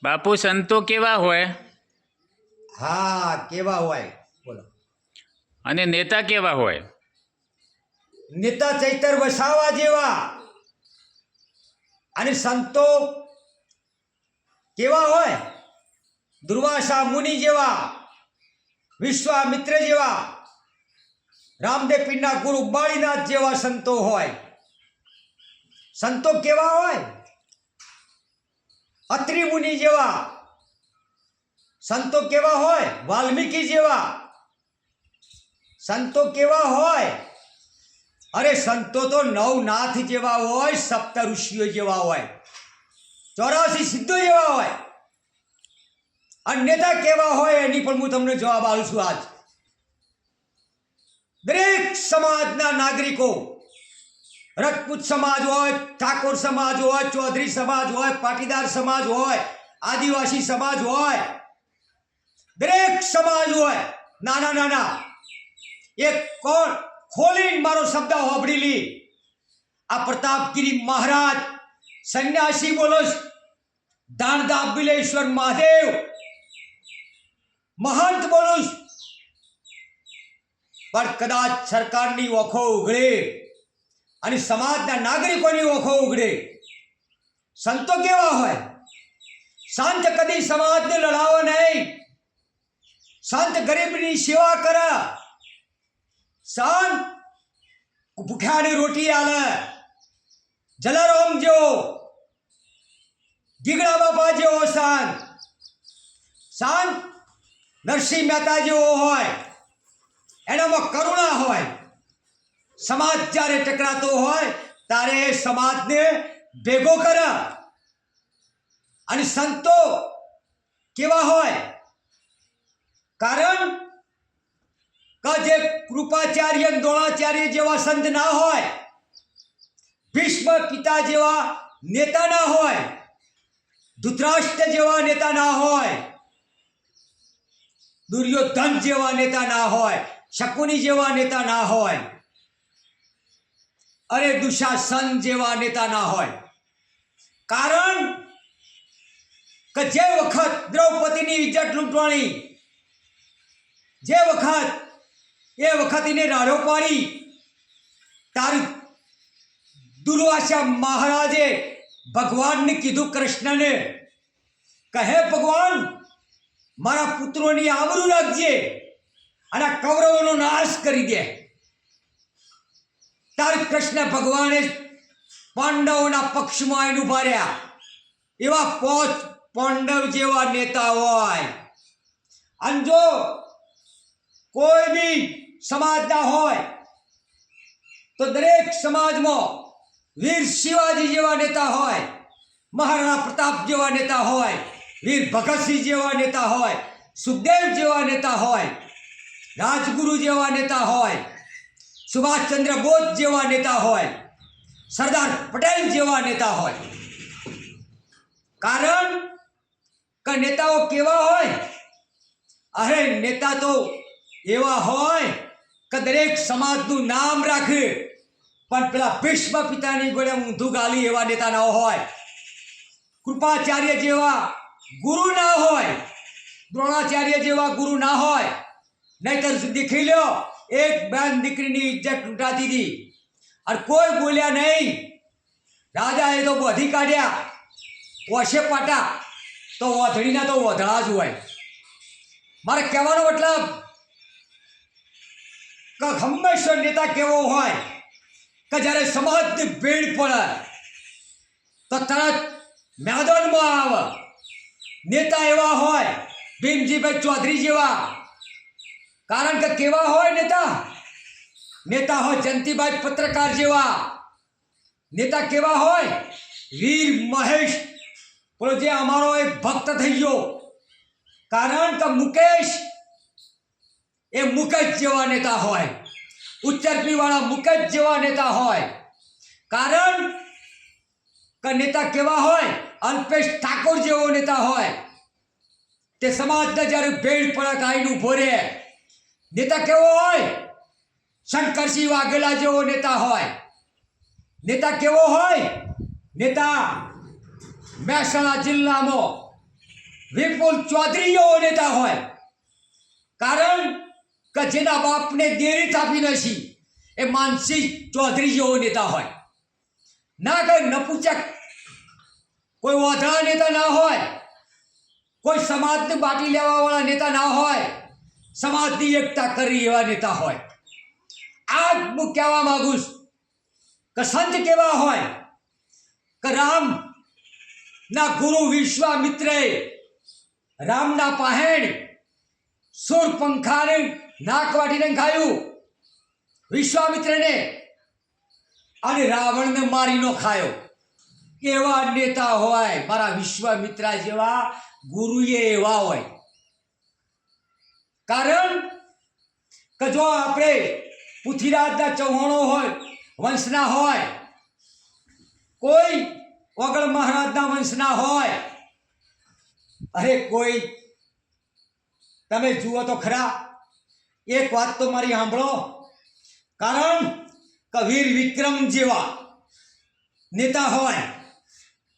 બાપુ સંતો કેવા હોય હા કેવા હોય બોલો. અને નેતા કેવા હોય? નેતા ચૈતર વસાવા જેવા. અને સંતો કેવા હોય? દુર્વાસા મુનિ જેવા, વિશ્વામિત્ર જેવા, રામદેવ પીરના ગુરુ બાળીનાથ જેવા સંતો હોય. સંતો કેવા હોય? અત્રિ મુનિ જેવા. સંતો કેવા હોય? વાલ્મીકી જેવા. સંતો કેવા હોય? અરે સંતો તો નવનાથ જેવા હોય, સપ્ત ઋષિઓ જેવા હોય, 84 સિદ્ધો જેવા હોય. અને નેતા કેવા હોય એની પણ હું તમને જવાબ આપું છું. આજ દરેક સમાજના નાગરિકો, રજપૂત સમાજ હોય, ઠાકોર સમાજ હોય, ચૌધરી સમાજ હોય, પાટીદાર સમાજ હોય, આદિવાસી સમાજ હોય, દરેક સમાજ હોય, નાના નાના, એક કોણ ખોલીને મારો શબ્દ હોબડી લી. આ પ્રતાપગીરી મહારાજ સંન્યાસી બોલો, દાનદાપ બિલેશ્વર મહાદેવ મહંત બોલો, પણ કદાચ સરકારની ઓખો ઉઘડે અને સમાજના નાગરિકોની ઓખો ઉઘડે. સંતો કેવા હોય? સંત કદી સમાજને લડાવો નહીં. સંત ગરીબની સેવા કરે. સંત ભૂખ્યાની રોટી આલે. જલારામ જેવો, ગીગડા બાપા જેવો સંત, સંત નરસિંહ મહેતા જેવો હોય. એનામાં કરુણા હોય. સમાજ જ્યારે ટકરાતો હોય ત્યારે એ સમાજને ભેગો કરે. અને સંતો કેવા હોય? કારણ કે જે કૃપાચાર્ય દ્રોણાચાર્ય જેવા સંત ના હોય, ભીષ્મ પિતા જેવા નેતા ના હોય, ધૃતરાષ્ટ્ર જેવા નેતા ના હોય, દુર્યોધન જેવા નેતા ના હોય, શકુની જેવા નેતા ના હોય, અરે દુશાસન જેવા નેતા ના હોય. કારણ કે જે વખત દ્રૌપદીની ઇજ્જત લૂંટવાની, જે વખત એ વખત એને રાડો પાડી, તારી દુર્વાસા મહારાજે ભગવાનને કીધું, કૃષ્ણને કહે, ભગવાન મારા પુત્રોની આબરૂ રાખજે અને કૌરવોનો નાશ કરી દે. તાર કૃષ્ણ ભગવાને પાંડવોના પક્ષમાં આવીને ઉભા રહ્યા. એવા 5 પાંડવ જેવા નેતા હોય. અને જો કોઈ બી સમાજના હોય તો દરેક સમાજમાં વીર શિવાજી જેવા નેતા હોય, મહારાણા પ્રતાપ જેવા નેતા હોય, વીર ભગતસિંહ જેવા નેતા હોય, સુખદેવ જેવા નેતા હોય, રાજગુરુ જેવા નેતા હોય, સુભાષચંદ્ર બોઝ જેવા નેતા હોય, સરદાર પટેલ જેવા નેતા હોય. કારણ કે નેતાઓ કેવા હોય? અરે નેતા તો એવા હોય કે દરેક સમાજનું નામ રાખે, પણ પેલા ભીષ્મ પિતાની ગોળે ઊંધું ગાલી એવા નેતા ના હોય. કૃપાચાર્ય જેવા ગુરુ ના હોય, દ્રોણાચાર્ય જેવા ગુરુ ના હોય. નહીતર દેખી લો, એક બેન દીકરીની ઇજ્જત લૂંટાતી હતી અને કોઈ બોલ્યા નહીં. રાજાએ તો બધી કાઢ્યા, ઓછે પાટા તો ઓધડીના તો ઓધડા જ હોય. મારે કહેવાનો મતલબ કે હંમેશા નેતા કેવો હોય કે જ્યારે સમાજની ભીડ પડે તો તરત મેદાનમાં આવે. નેતા એવા હોય ભીમજીભાઈ ચૌધરી જેવા. કારણ કે કેવા હોય નેતા? નેતા હોય જયંતિભાઈ પત્રકાર જેવા. નેતા કેવા હોય? વીર મહેશ બોલો, જે અમારો એક ભક્ત થઈ ગયો. કારણ કે મુકેશ, એ મુકેશ જેવા નેતા હોય. ઉચ્ચરપી વાળા મુકેશ જેવા નેતા હોય. કારણ કે નેતા કેવા હોય? અલ્પેશ ઠાકોર જેવો નેતા હોય. તે સમાજને જ્યારે ભેડ પડક આવીને ઉભો રહે. નેતા કેવો હોય? શંકરસિંહ વાઘેલા જેવો નેતા હોય. નેતા કેવો હોય? નેતા મહેસાણા જિલ્લામાં વિપુલ ચૌધરી જેવો નેતા હોય. કારણ કે જેના બાપને દેરી થાપી નથી એ માનસિંહ ચૌધરી જેવો નેતા હોય. ના કઈ નપુચક કોઈ ઓધળા નેતા ના હોય, કોઈ સમાજની બાટી લેવા વાળા નેતા ના હોય, સમાજની એકતા કરી એવા નેતા હોય. આ હું કહેવા માંગુ છું કે સંત કેવા હોય કે રામ ના ગુરુ વિશ્વામિત્રે રામના પહેણ સુરપંખાને નાક વાટીને ખાયું વિશ્વામિત્રને, અને રાવણને મારી નો ખાયો. એવા નેતા હોય મારા વિશ્વામિત્ર જેવા ગુરુએ એવા હોય. કારણ કે જો આપણે પૃથ્વીરાજના ચૌહાણો હોય વંશના હોય, કોઈ વગર મહારાજના વંશના હોય, અરે કોઈ તમે જુઓ તો ખરા. એક વાત તો મારી સાંભળો. કારણ કે વીર વિક્રમ જેવા નેતા હોય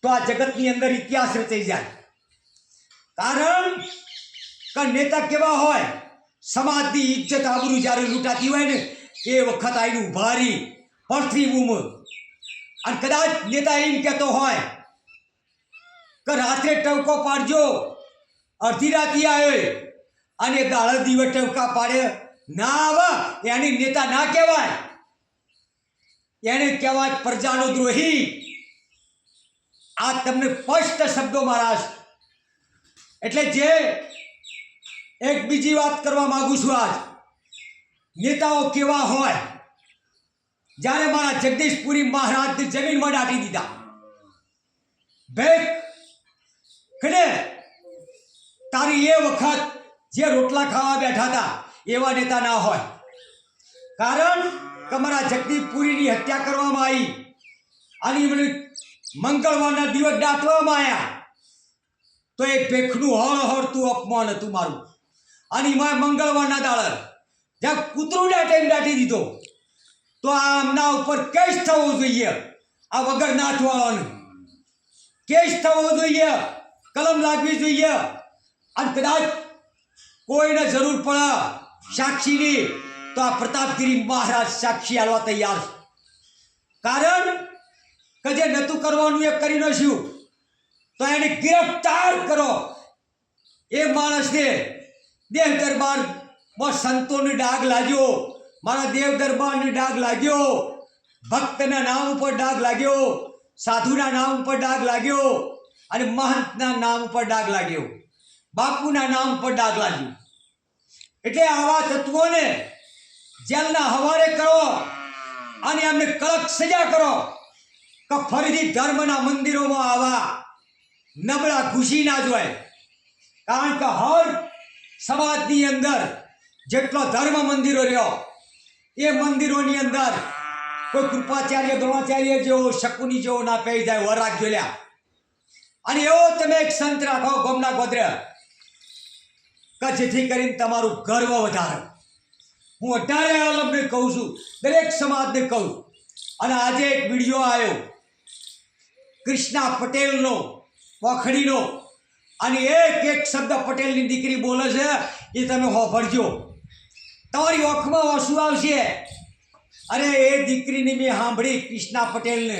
તો આ જગતની અંદર ઇતિહાસ રચાઈ જાય. કારણ કે નેતા કેવા હોય, સમાજની ઇજ્જત આબરૂ જ્યારે લૂંટાતી હોય ને એ વખત આવીને ઉભા રહી પડતી બૂમ. અને કદાચ નેતા એમ કહેતો હોય કે રાત્રે ટવકો પાડજો, અડધી રાતી આવે અને દાળ દિવસ ટવકા પાડે ના આવે, એની નેતા ના કહેવાય. એને કહેવાય પ્રજાનો દ્રોહી. આ તમને સ્પષ્ટ શબ્દો મારા છે. એટલે જે એક બીજી વાત કરવા માંગુ છું. આજ નેતાઓ કેવા હોય. જ્યારે મારા જગદીશપુરી મહારાજની જમીનમાં દાટી દીધા ભેખ ખડે, તારી એ વખત જે રોટલા ખાવા બેઠા હતા એવા નેતા ના હોય. કારણ કે મારા જગદીશપુરીની હત્યા કરવામાં આવી અને મને મંગળવારના દિવસ દાટવામાં આવ્યા, તો એ ભેખનું હળહળતું અપમાન હતું મારું. અને એમાં મંગળવારના દાડે જ્યાં કૂતરું દાટી દીધો તો આમના ઉપર કેસ થવો જોઈએ. આ વગર નાથવાળાનું કેસ થવો જોઈએ, કલમ લાગવી જોઈએ. અને કદાચ કોઈને જરૂર પડે સાક્ષીની તો આ પ્રતાપગીરી મહારાજ સાક્ષી આવવા તૈયાર છે. કારણ કે જે નતું કરવાનું એ કરી નાખ્યું તો એને ગિરફ્તાર કરો. એ માણસને દેવ દરબારમાં સંતોને ડાઘ લાગ્યો, મારા દેવ દરબારને ડાઘ લાગ્યો, ભક્તના નામ ઉપર ડાઘ લાગ્યો, સાધુના નામ ઉપર ડાઘ લાગ્યો, અને મહંતના નામ ઉપર ડાઘ લાગ્યો, બાપુના નામ ઉપર ડાઘ લાગ્યો. એટલે આવા તત્વોને જેલના હવાલે કરો અને એમને કડક સજા કરો કે ફરીથી ધર્મના મંદિરોમાં આવા નબળા ઘૂસી ના જોઈએ. કારણ કે હર સમાજની અંદર જેટલો ધર્મ મંદિરો રહ્યો એ મંદિરોની અંદર કોઈ કૃપાચાર્ય દ્રોણાચાર્ય જેવો શકુની જેવો ના પૈ જાય વર રાખજો લ્યા. અને એવો તમે એક સંત રાખો ગોમના ગોત્ર કે જેથી કરીને તમારું ગર્વ વધારે. હું 18 આલમને કહું છું, દરેક સમાજને કહું. અને આજે એક વિડીયો આવ્યો કૃષ્ણા પટેલનો પોખડીનો, અને એક શબ્દ પટેલની દીકરી બોલે છે એ તમે સાંભળજો, તમારી ઓખમાં આંસુ આવશે. અરે એ દીકરીની મેં સાંભળી કૃષ્ણા પટેલને,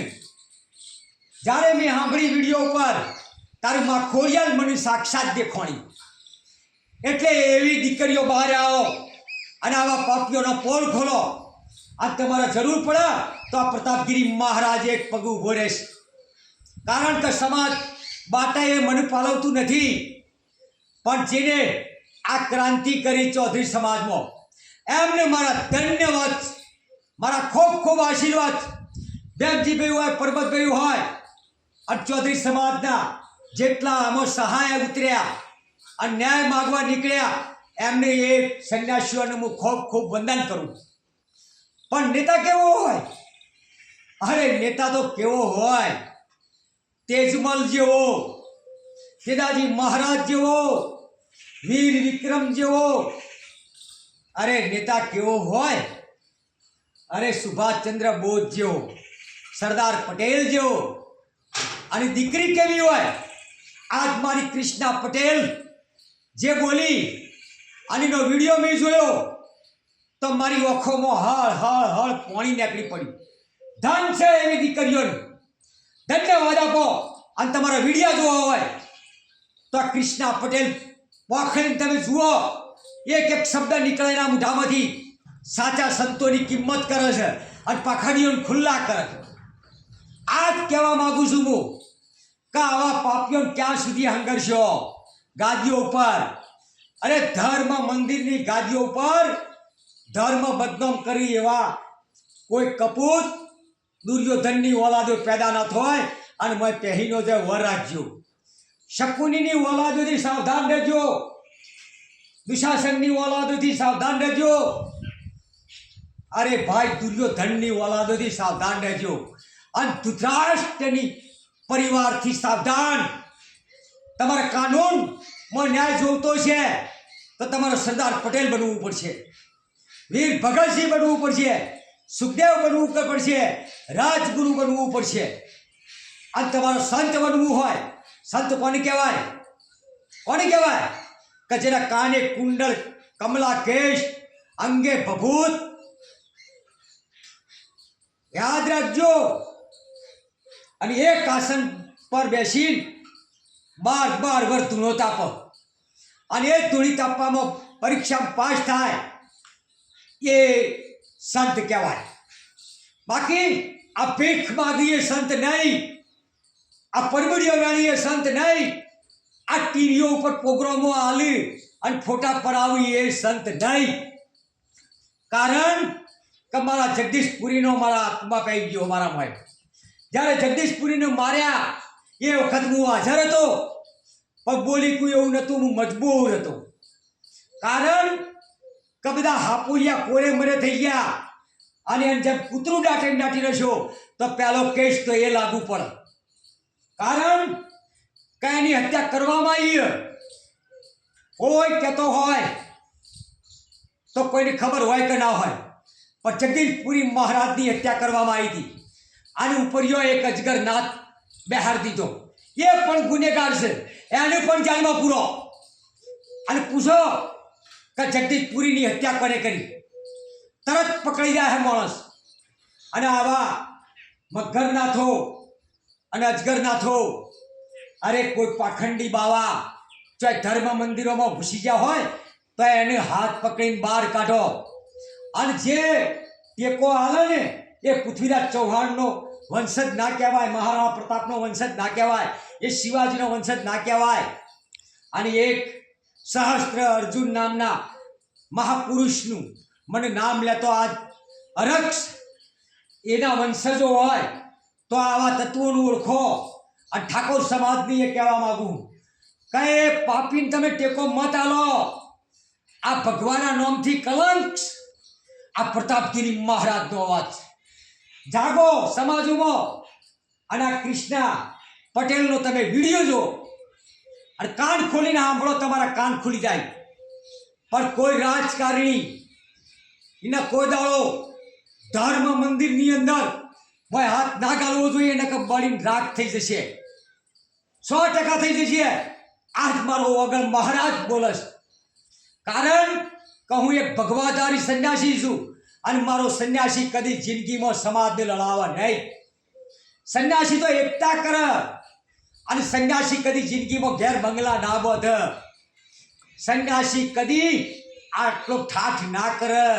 જ્યારે મેં સાંભળી વિડીયો ઉપર તારી માં ખોડિયાલ મને સાક્ષાત દેખાણી. એટલે એવી દીકરીઓ બહાર આવો અને આવા પાપીઓનો પોલ ખોલો. આ તમારે જરૂર પડે તો આ પ્રતાપગીરી મહારાજ એક પગ ઉભો રહેશે. કારણ કે સમાજ બાટા એ મને પાલવતું નથી, પણ જેને આ ક્રાંતિ કરી ચૌધરી સમાજમાં એમને મારા ધન્યવાદ, મારા ખૂબ ખૂબ આશીર્વાદ. બેનજીભાઈ હોય, પરબતભાઈ હોય, અને ચૌધરી સમાજના જેટલા આમાં સહાય ઉતર્યા અને ન્યાય માગવા નીકળ્યા એમને એ સંન્યાસીઓને હું ખૂબ ખૂબ વંદન કરું. પણ નેતા કેવો હોય? અરે નેતા તો કેવો હોય, તેજમલ જેવો, કેદાજી મહારાજ જેવો, વીર વિક્રમ જેવો. અરે નેતા કેવો હોય? અરે સુભાષચંદ્ર બોઝ જેવો, સરદાર પટેલ જેવો. અને દીકરી કેવી હોય? આજ મારી કૃષ્ણા પટેલ જે બોલી અને એનો વિડીયો મેં જોયો તો મારી ઓખોમાં હળ હળ હળ પાણી નીકળી પડ્યું. ધન છે એવી દીકરીઓનું, ધન્યવાદ આપો. અને તમારા વિડીયો જોવા હોય તો આ કૃષ્ણા પટેલ પોખરીને તમે જુઓ, એક એક શબ્દ નીકળે એના મોઢામાંથી. સાચા સંતોની કિંમત કરે છે અને પાખડીઓને ખુલ્લા કરે છે. આ જ કહેવા માગું છું હું કે આવા પાપીઓને ક્યાં સુધી હંગરશો ગાદીઓ ઉપર. અરે ધર્મ મંદિરની ગાદીઓ ઉપર ધર્મ બદનામ કરી એવા કોઈ કપૂત દુર્યોધનની ઓલાદો પેદા ન થાય. અને મેં પહેરીનો જે વર રાખજો, શકુનીની ઓલાદોથી સાવધાન રહેજો, દુશાસનની ઓલાદોથી સાવધાન રહેજો. અરે ભાઈ દુર્યોધનની ઓલાદોથી સાવધાન રહેજો અને ધૃતરાષ્ટ્રની પરિવારથી સાવધાન. તમારા કાનૂનમાં ન્યાય જોઈતો છે તો તમારે સરદાર પટેલ બનવું પડશે, વીર ભગતસિંહ બનવું પડશે, સુખદેવ બનવું પડશે, રાજગુરુ બનવું પડશે. અને તમારો સંત બનવું હોય, સંત કોને કહેવાય? કોને કહેવાય? કે જેના કાને કુંડળ, કમલા કેશ, અંગે ભભૂત. યાદ રાખજો. અને એક આસન પર બેસીને 12 વર્ષ ધૂણો તાપો અને એ ધૂણી તાપવામાં પરીક્ષામાં પાસ થાય એ સંત કહેવાય. બાકી આ ભીખ માગી એ સંત નહીં, આ પરબડીઓ વાળી એ સંત નહીં, આ ટીવીઓ ઉપર પ્રોગ્રામો આલી અને ફોટા પડાવી એ સંત નહીં. કારણ કે મારા જગદીશપુરીનો મારા આત્મા પડી ગયો મારામાં. જ્યારે જગદીશપુરીને માર્યા એ વખત હું હાજર હતો, પણ બોલી કોઈ એવું નહોતું, હું મજબૂર હતો. કારણ કે બધા હાપુરિયા કોરે મરે થઈ ગયા અને જેમ કૂતરું દાટી રહેશો તો પહેલો કેસ તો એ લાગુ પડે. કારણ કે એની હત્યા કરવામાં આવી. કોઈ કહેતો હોય તો કોઈને ખબર હોય કે ના હોય, પણ જગદીશપુરી મહારાજની હત્યા કરવામાં આવી હતી અને ઉપરિયો એક અજગરનાથ બેહાર દીધો. એ પણ ગુનેગાર છે, એને પણ જેલમાં પૂરો. અને પૂછો કે જગદીશપુરીની હત્યા કોને કરી, તરત પકડી જાય માણસ. અને આવા મગરનાથો અને અજગરનાથો, અરે કોઈ પાખંડી બાવા ચાહે ધર્મ મંદિરોમાં ઘૂસી ગયા હોય તો એને હાથ પકડીને બહાર કાઢો. અને જે ટેકો હાલે ને એ પૃથ્વીરાજ ચૌહાણનો વંશજ ના કહેવાય, મહારાણા પ્રતાપનો વંશજ ના કહેવાય, એ શિવાજીનો વંશજ ના કહેવાય. અને એક સહસ્ત્ર અર્જુન નામના મહાપુરુષનું મને નામ લેતો આજ અરક્ષ, એના વંશજો હોય તો આવા તત્વોનું ઓળખો. અને ઠાકોર સમાજની એ કહેવા માગું કે એ પાપીને તમે ટેકો મત આલો. આ ભગવાનના નામથી કલંક. આ પ્રતાપગીરી મહારાજનો અવાજ. જાગો સમાજમાં. અને આ કૃષ્ણા પટેલનો તમે વિડીયો જો અને કાન ખોલીને સાંભળો, તમારા કાન ખુલી જાય. પણ કોઈ રાજકારણી એના કોઈ દાડો ધર્મ મંદિરની અંદર ભાઈ હાથ ના ગાળવો જોઈએ, એને કે બળીને રાખ થઈ જશે, 100% થઈ જશે. આજ મારો વગર મહારાજ બોલસ. કારણ કે હું એક ભગવાધારી સંન્યાસી છું અને મારો સંન્યાસી કદી જિંદગીમાં સમાજને લડાવવા નહીં. સંન્યાસી તો એકતા કરે અને સંન્યાસી કદી જિંદગીમાં ઘેર બંગલા ના બાંધે. સંન્યાસી કદી આટલો ઠાઠ ના કરે.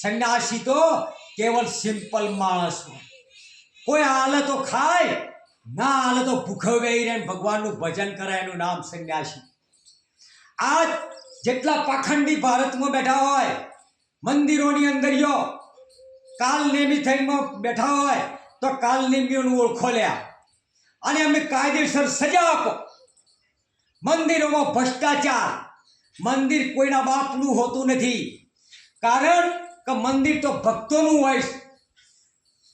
સંન્યાસી તો કેવલ સિમ્પલ માણસ હોય. કોઈ હાલે તો ખાય, ના હાલે તો ભૂખો બેહી રહે, ભગવાનનું ભજન કરે, એનું નામ સંન્યાસી. આજ જેટલા પાખંડી ભારતમાં બેઠા હોય, મંદિરોની અંદર કાલનેમી થઈને બેઠા હોય તો કાલનેમીઓનું ઓળખો લ્યા અને એમને કાયદેસર સજા આપો. મંદિરોમાં ભ્રષ્ટાચાર, મંદિર કોઈના બાપનું હોતું નથી. કારણ કે મંદિર તો ભક્તોનું હોય.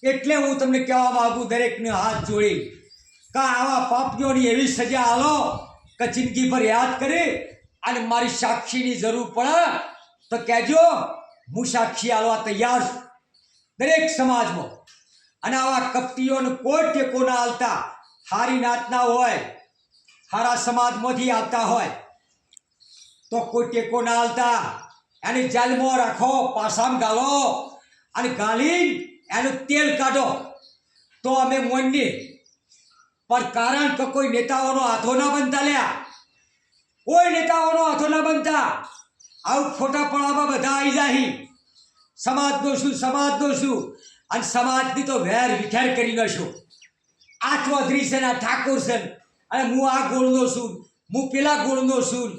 એટલે હું તમને કહેવા માંગુ, દરેકને હાથ જોડી કે આવા પાપીઓની એવી સજા આલો કે જિંદગીભર યાદ કરી. અને મારી સાક્ષીની જરૂર પડે તો કહેજો, હું સાક્ષી આલવા તૈયાર છું દરેક સમાજમાં. અને આવા કપટીઓને કોઈ ટેકો ના આલતા, હારી નાતના હોય, સારા સમાજમાંથી આવતા હોય તો કોઈ ટેકો ના આલતા એને જેલમાં રાખો, પાસામાં ગાલો અને ગાલી એનું તેલ કાઢો તો અમે મોનની. પણ કારણ કે કોઈ નેતાઓનો હાથો ના બનતા લ્યા, કોઈ નેતાઓનો હાથો ના બનતા. આવું ખોટા પડામાં બધા આવી જાય. સમાજનું શું અને સમાજની તો વેર વિખેર કરી નાખશો. આ ચૌધરી છે ને આ ઠાકોર છે ને, અને હું આ ગોળનો છું, હું પેલા ગોળનો છું.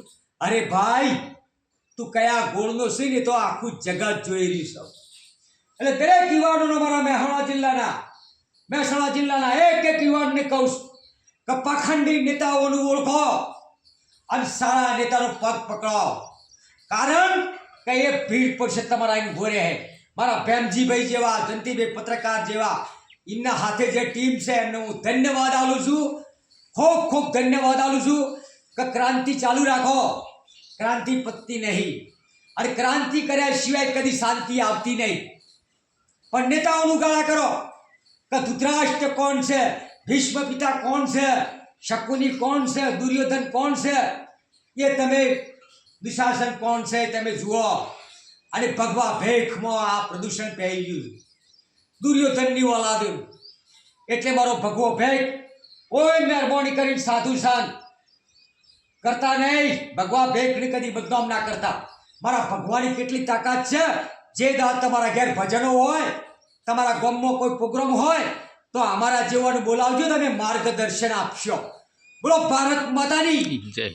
અરે ભાઈ, તું કયા ગોળનો છે ને તો આખું જગત જોઈ રહ્યું છે. એટલે દરેક યુવાનોનો મારા મહેસાણા જિલ્લાના એક યુવાનને કહું છું કે પાખંડી નેતાઓનું ઓળખો અને સારા નેતાનો પગ પકડો. કારણ કે એ ભીડ પડશે તમારા અહીં ઉભો રહે. મારા ભેમજીભાઈ જેવા, જંતીભાઈ પત્રકાર જેવા એમના હાથે જે ટીમ છે એમને હું ધન્યવાદ આલું છું, ખૂબ ખૂબ ધન્યવાદ આલું છું કે ક્રાંતિ ચાલુ રાખો. ક્રાંતિ પતતી નહીં અને ક્રાંતિ કર્યા સિવાય કદી શાંતિ આવતી નહીં. પણ નેતાઓનું ગાળા કરો કે ધૃતરાષ્ટ્ર કોણ છે, ભીષ્મ પિતા કોણ છે, શકુની કોણ છે, દુર્યોધન કોણ છે, એ તમે દુશાસન કોણ છે તમે જુઓ. અને ભગવા ભેખમાં આ પ્રદૂષણ પહેરી ગયું દુર્યોધનની ઓલાદ. એટલે મારો ભગવો ભેખ, ઓય મહેરબાની કરીને સાધુ શાન કરતા નહીં. ભગવા ભેખને કદી બદનામ ના કરતા. મારા ભગવાની કેટલી તાકાત છે. જે દાદ તમારા ઘેર ભજનો હોય, તમારા ગામમાં કોઈ પ્રોગ્રામ હોય તો અમારા જેવાને બોલાવજો, તમે માર્ગદર્શન આપશો. બોલો ભારત માતાની જય.